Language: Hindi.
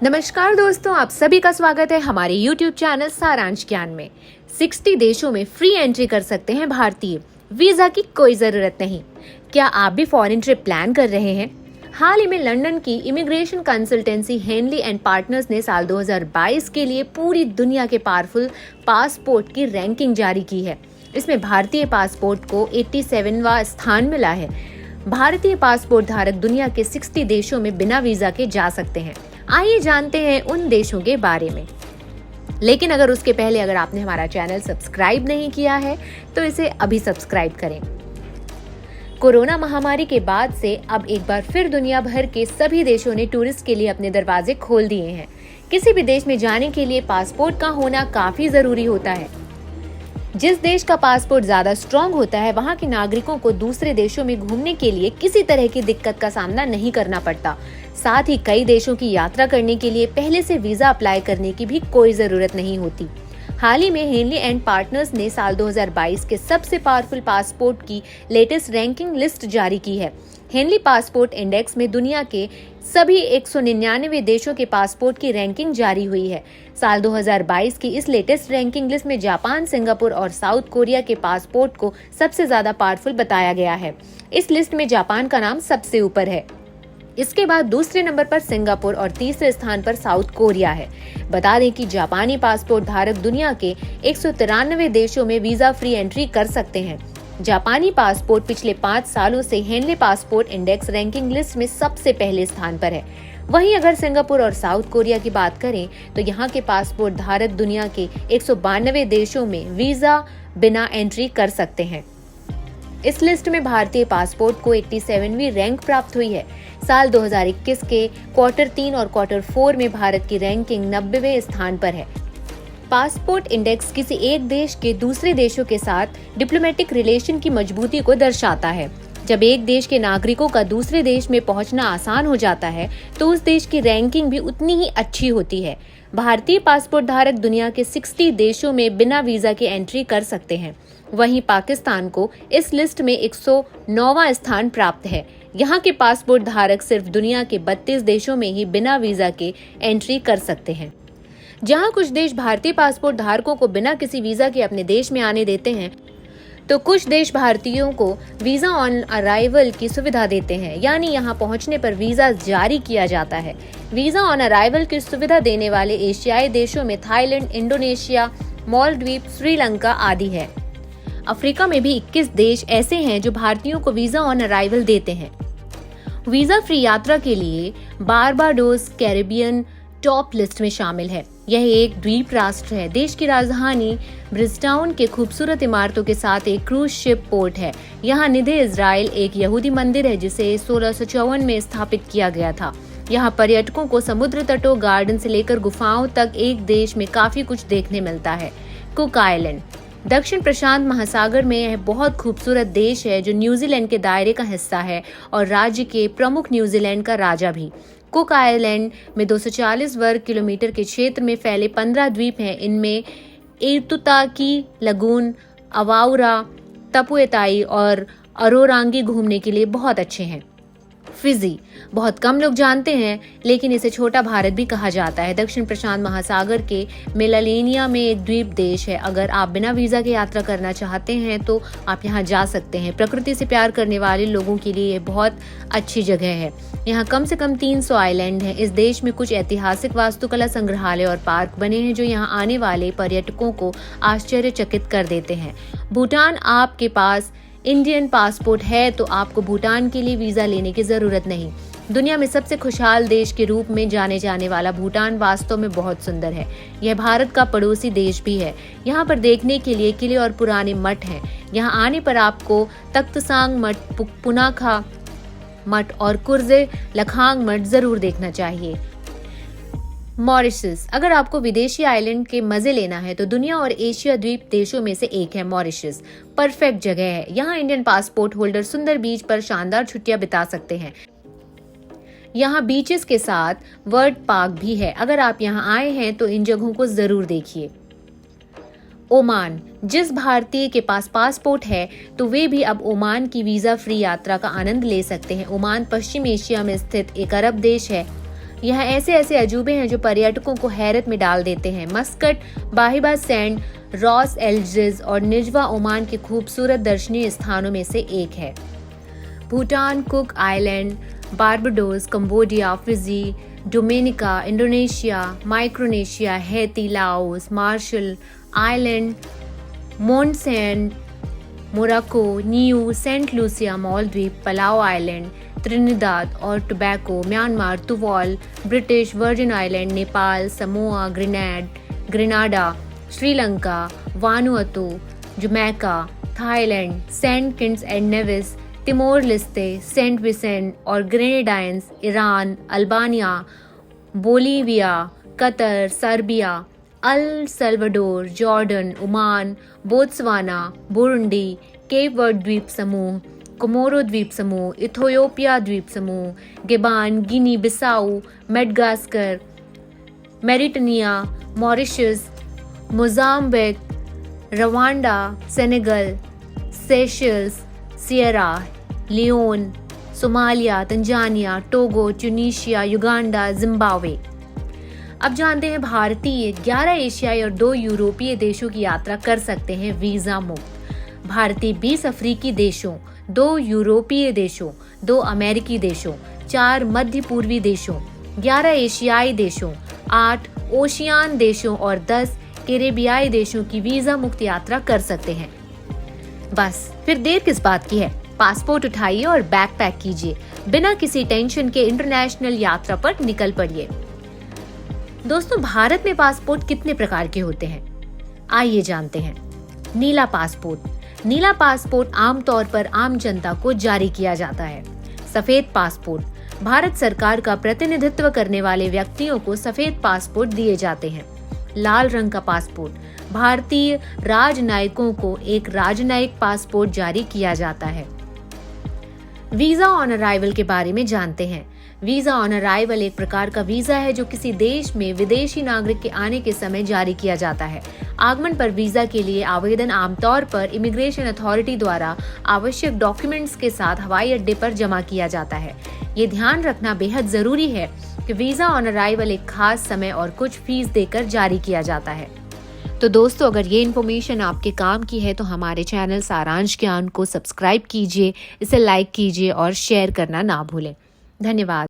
नमस्कार दोस्तों, आप सभी का स्वागत है हमारे YouTube चैनल सारांश ज्ञान में। 60 देशों में फ्री एंट्री कर सकते हैं भारतीय, वीजा की कोई जरूरत नहीं। क्या आप भी फॉरेन ट्रिप प्लान कर रहे हैं? हाल ही में लंदन की immigration consultancy Henley and partners ने साल 2022 के लिए पूरी दुनिया के पावरफुल पासपोर्ट की रैंकिंग जारी की है। इसमें भारतीय पासपोर्ट को 87वां स्थान मिला है। भारतीय पासपोर्ट धारक दुनिया के 60 देशों में बिना वीजा के जा सकते हैं। आइए जानते हैं उन देशों के बारे में। लेकिन उसके पहले अगर आपने हमारा चैनल सब्सक्राइब नहीं किया है तो इसे अभी सब्सक्राइब करें। कोरोना महामारी के बाद से अब एक बार फिर दुनिया भर के सभी देशों ने टूरिस्ट के लिए अपने दरवाजे खोल दिए हैं। किसी भी देश में जाने के लिए पासपोर्ट का होना काफी जरूरी होता है। जिस देश का पासपोर्ट ज्यादा स्ट्रॉन्ग होता है, वहाँ के नागरिकों को दूसरे देशों में घूमने के लिए किसी तरह की दिक्कत का सामना नहीं करना पड़ता। साथ ही कई देशों की यात्रा करने के लिए पहले से वीजा अप्लाई करने की भी कोई जरूरत नहीं होती। हाल ही में हेनली एंड पार्टनर्स ने साल 2022 के सबसे पावरफुल पासपोर्ट की लेटेस्ट रैंकिंग लिस्ट जारी की है। हेनली पासपोर्ट इंडेक्स में दुनिया के सभी 199 देशों के पासपोर्ट की रैंकिंग जारी हुई है। साल 2022 की इस लेटेस्ट रैंकिंग लिस्ट में जापान, सिंगापुर और साउथ कोरिया के पासपोर्ट को सबसे ज्यादा पावरफुल बताया गया है। इस लिस्ट में जापान का नाम सबसे ऊपर है। इसके बाद दूसरे नंबर पर सिंगापुर और तीसरे स्थान पर साउथ कोरिया है। बता दें कि जापानी पासपोर्ट धारक दुनिया के 193 देशों में वीजा फ्री एंट्री कर सकते हैं। जापानी पासपोर्ट पिछले 5 सालों से Henley passport index ranking list में सबसे पहले स्थान पर है। वहीं अगर सिंगापुर और साउथ कोरिया की बात करें तो यहाँ के पासपोर्ट धारक दुनिया के 192 देशों में वीजा बिना एंट्री कर सकते हैं। इस लिस्ट में भारतीय पासपोर्ट को 87वीं रैंक प्राप्त हुई है। साल 2021 के क्वार्टर 3 और क्वार्टर 4 में भारत की रैंकिंग 90वें स्थान पर है। पासपोर्ट इंडेक्स किसी एक देश के दूसरे देशों के साथ डिप्लोमेटिक रिलेशन की मजबूती को दर्शाता है। जब एक देश के नागरिकों का दूसरे देश में पहुंचना आसान हो जाता है तो उस देश की रैंकिंग भी उतनी ही अच्छी होती है। भारतीय पासपोर्ट धारक दुनिया के 60 देशों में बिना वीजा के एंट्री कर सकते हैं। वहीं पाकिस्तान को इस लिस्ट में 109वां स्थान प्राप्त है। यहाँ के पासपोर्ट धारक सिर्फ दुनिया के 32 देशों में ही बिना वीजा के एंट्री कर सकते हैं। जहाँ कुछ देश भारतीय पासपोर्ट धारकों को बिना किसी वीजा के अपने देश में आने देते हैं, तो कुछ देश भारतीयों को वीजा ऑन अराइवल की सुविधा देते हैं, यानी यहाँ पहुँचने पर वीजा जारी किया जाता है। वीजा ऑन अराइवल की सुविधा देने वाले एशियाई देशों में थाईलैंड, इंडोनेशिया, मालदीव, श्रीलंका आदि है। अफ्रीका में भी 21 देश ऐसे हैं जो भारतीयों को वीजा ऑन अराइवल देते हैं। वीजा फ्री यात्रा के लिए बारबाडोस कैरिबियन टॉप लिस्ट में शामिल है। यह एक द्वीप राष्ट्र है। देश की राजधानी ब्रिजटाउन के खूबसूरत इमारतों के साथ एक क्रूज शिप पोर्ट है। यहाँ निधे इजराइल एक यहूदी मंदिर है जिसे 1654 में स्थापित किया गया था। यहाँ पर्यटकों को समुद्र तटों, गार्डन से लेकर गुफाओं तक एक देश में काफी कुछ देखने मिलता है। कुक आइलैंड दक्षिण प्रशांत महासागर में यह बहुत खूबसूरत देश है जो न्यूजीलैंड के दायरे का हिस्सा है और राज्य के प्रमुख न्यूजीलैंड का राजा भी। कुक आइलैंड में 240 वर्ग किलोमीटर के क्षेत्र में फैले 15 द्वीप हैं। इनमें एतुताकी लगून, अवाउरा, तपुएताई और अरोरांगी घूमने के लिए बहुत अच्छे हैं। फिजी बहुत कम लोग जानते हैं, लेकिन इसे छोटा भारत भी कहा जाता है। दक्षिण प्रशांत महासागर के मेलानेनिया में एक द्वीप देश है। अगर आप बिना वीजा के यात्रा करना चाहते हैं तो आप यहाँ जा सकते हैं। प्रकृति से प्यार करने वाले लोगों के लिए ये बहुत अच्छी जगह है। यहाँ कम से कम 300 आइलैंड हैं। इस देश में कुछ ऐतिहासिक वास्तुकला संग्रहालय और पार्क बने हैं जो यहाँ आने वाले पर्यटकों को आश्चर्यचकित कर देते हैं। भूटान आपके पास इंडियन पासपोर्ट है तो आपको भूटान के लिए वीजा लेने की जरूरत नहीं। दुनिया में सबसे खुशहाल देश के रूप में जाने जाने वाला भूटान वास्तव में बहुत सुंदर है। यह भारत का पड़ोसी देश भी है। यहाँ पर देखने के लिए किले और पुराने मठ हैं। यहाँ आने पर आपको तख्तसांग मठ, पुनाखा मठ और कुर्जे लखांग मठ जरूर देखना चाहिए। मॉरिशस अगर आपको विदेशी आइलैंड के मजे लेना है तो दुनिया और एशिया द्वीप देशों में से एक है मॉरिशस। परफेक्ट जगह है। यहाँ इंडियन पासपोर्ट होल्डर सुंदर बीच पर शानदार छुट्टियां बिता सकते हैं। यहाँ बीचेस के साथ वर्ड पार्क भी है। अगर आप यहाँ आए हैं तो इन जगहों को जरूर देखिए। ओमान जिस भारतीय के पास पासपोर्ट है तो वे भी अब ओमान की वीजा फ्री यात्रा का आनंद ले सकते हैं। ओमान पश्चिम एशिया में स्थित एक अरब देश है यहाँ ऐसे ऐसे अजूबे हैं जो पर्यटकों को हैरत में डाल देते हैं। मस्कट, बाहिबा सैंड, रॉस एल्जिस और निजवा ओमान के खूबसूरत दर्शनीय स्थानों में से एक है। Bhutan, cook island, Barbados, Cambodia, Fiji, Dominica, Indonesia, Micronesia, Haiti, Laos, martial island, मोंटसेंट, Morocco, new Saint Lucia Maldives, पलाओ island, Trinidad और Tobago, Myanmar, तुवाल, British virgin island, Nepal, Samoa, Grenada, Sri Lanka, Vanuatu, Jamaica, Thailand, Saint Kitts and Nevis, Timor Leste, Saint विसेंट और Grenadines, Iran, Albania, Bolivia, Qatar, Serbia, El Salvador, Jordan, Oman, Botswana, Burundi, cap word द्वीप समूह, कोमोरो द्वीप समूह, इथियोपिया द्वीप समूह, Gabon, Guinea Bissau, Madagascar, Mauritania, Mauritius, Mozambique, Rwanda, Senegal, Seychelles, Sierra Leone, Somalia, Tanzania, Togo, Tunisia, Uganda, Zimbabwe. अब जानते हैं भारतीय 11 एशियाई और 2 यूरोपीय देशों की यात्रा कर सकते हैं वीजा मुक्त। भारतीय 20 अफ्रीकी देशों, 2 यूरोपीय देशों, 2 अमेरिकी देशों, 4 मध्य पूर्वी देशों, 11 एशियाई देशों, 8 ओशियान देशों और 10 कैरेबियाई देशों की वीजा मुक्त यात्रा कर सकते हैं। बस फिर देर किस बात की है, पासपोर्ट उठाइए और बैग पैक कीजिए, बिना किसी टेंशन के इंटरनेशनल यात्रा पर निकल पड़िए। दोस्तों, भारत में पासपोर्ट कितने प्रकार के होते हैं, आइए जानते हैं। नीला पासपोर्ट। नीला पासपोर्ट आमतौर पर आम जनता को जारी किया जाता है। सफेद पासपोर्ट। भारत सरकार का प्रतिनिधित्व करने वाले व्यक्तियों को सफेद पासपोर्ट दिए जाते हैं। लाल रंग का पासपोर्ट। भारतीय राजनयिकों को एक राजनयिक पासपोर्ट जारी किया जाता है। वीजा ऑन अराइवल के बारे में जानते हैं। वीजा ऑन अराइवल एक प्रकार का वीजा है जो किसी देश में विदेशी नागरिक के आने के समय जारी किया जाता है। आगमन पर वीजा के लिए आवेदन आमतौर पर इमिग्रेशन अथॉरिटी द्वारा आवश्यक डॉक्यूमेंट्स के साथ हवाई अड्डे पर जमा किया जाता है। ये ध्यान रखना बेहद जरूरी है कि वीजा ऑन अराइवल एक खास समय और कुछ फीस देकर जारी किया जाता है। तो दोस्तों, अगर ये इन्फॉर्मेशन आपके काम की है तो हमारे चैनल सारांश ज्ञान को सब्सक्राइब कीजिए, इसे लाइक कीजिए और शेयर करना ना भूलें। धन्यवाद।